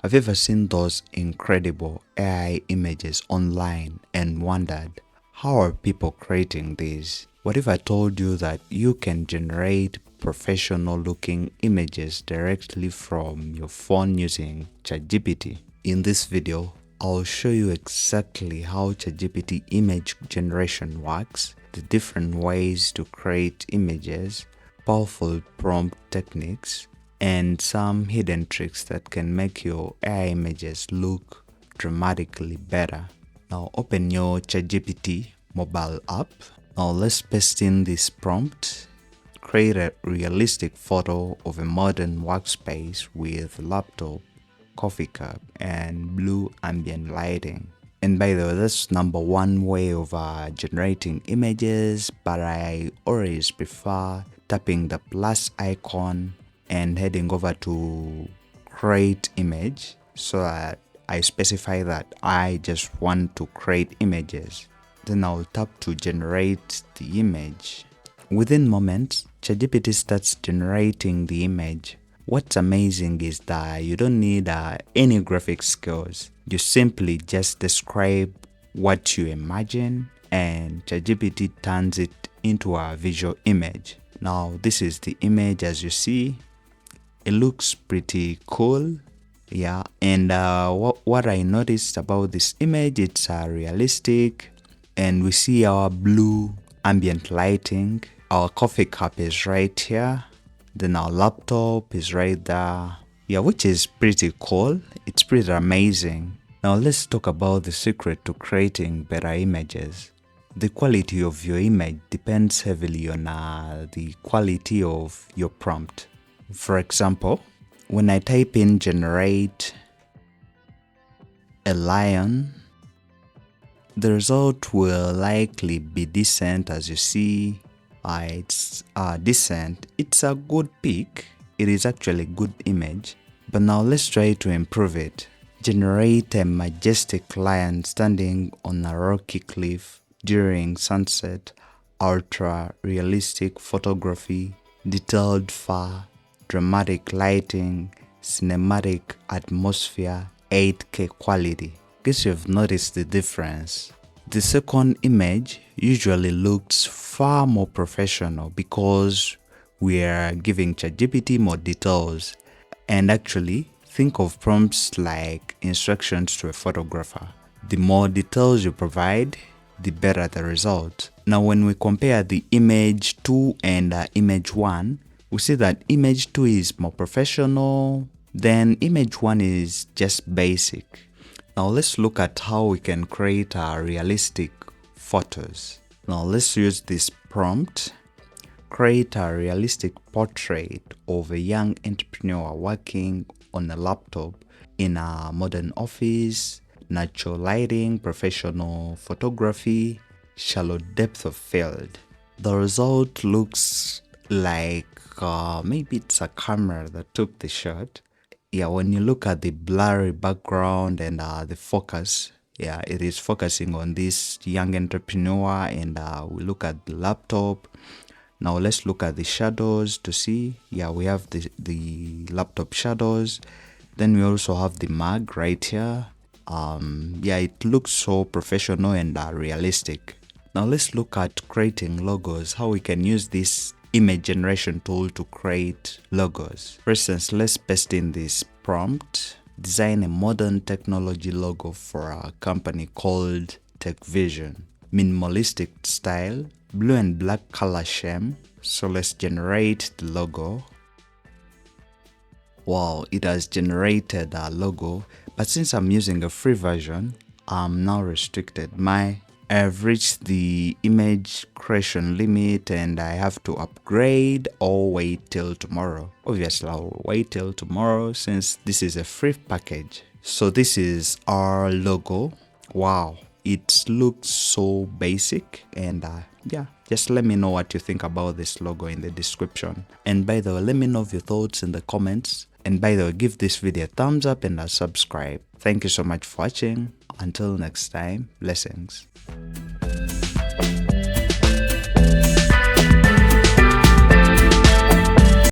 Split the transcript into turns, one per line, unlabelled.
Have you ever seen those incredible AI images online and wondered, how are people creating these? What if I told you that you can generate professional looking images directly from your phone using ChatGPT? In this video, I'll show you exactly how ChatGPT image generation works, the different ways to create images, powerful prompt techniques, and some hidden tricks that can make your AI images look dramatically better. Now open your ChatGPT mobile app. Now let's paste in this prompt. Create a realistic photo of a modern workspace with laptop, coffee cup, and blue ambient lighting. And by the way, that's number one way of generating images, but I always prefer tapping the plus icon and heading over to create image, so that I specify that I just want to create images. Then I'll tap to generate the image. Within moments, ChatGPT starts generating the image. What's amazing is that you don't need any graphic skills. You simply just describe what you imagine and ChatGPT turns it into a visual image. Now this is the image. As you see, it looks pretty cool. Yeah, and what I noticed about this image, it's realistic, and we see our blue ambient lighting. Our coffee cup is right here, then our laptop is right there. Yeah, which is pretty cool. It's pretty amazing. Now let's talk about the secret to creating better images. The quality of your image depends heavily on the quality of your prompt. For example, when I type in generate a lion, the result will likely be decent. As you see, it's decent. It's a good pic. It is actually a good image. But now let's try to improve it. Generate a majestic lion standing on a rocky cliff during sunset, ultra realistic photography, detailed fur, dramatic lighting, cinematic atmosphere, 8K quality. Guess you've noticed the difference. The second image usually looks far more professional because we are giving ChatGPT more details. And actually, think of prompts like instructions to a photographer. The more details you provide, the better the result. Now when we compare the image 2 and image 1, we see that image 2 is more professional, then image 1 is just basic. Now let's look at how we can create realistic photos. Now let's use this prompt. Create a realistic portrait of a young entrepreneur working on a laptop in a modern office, natural lighting, professional photography, shallow depth of field. The result looks like maybe it's a camera that took the shot. Yeah, when you look at the blurry background and the focus, yeah, it is focusing on this young entrepreneur, and we look at the laptop. Now let's look at the shadows to see. Yeah, we have the laptop shadows. Then we also have the mug right here. Yeah, it looks so professional and realistic. Now let's look at creating logos, how we can use this image generation tool to create logos. For instance, let's paste in this prompt. Design a modern technology logo for a company called Tech Vision. Minimalistic style, blue and black color scheme. So let's generate the logo. Wow, it has generated a logo, but since I'm using a free version, I'm now restricted. I've reached the image creation limit and I have to upgrade or wait till tomorrow. Obviously, I'll wait till tomorrow since this is a free package. So this is our logo. Wow, it looks so basic, and yeah, just let me know what you think about this logo in the description. And by the way, let me know your thoughts in the comments. And by the way, give this video a thumbs up and subscribe. Thank you so much for watching. Until next time, blessings.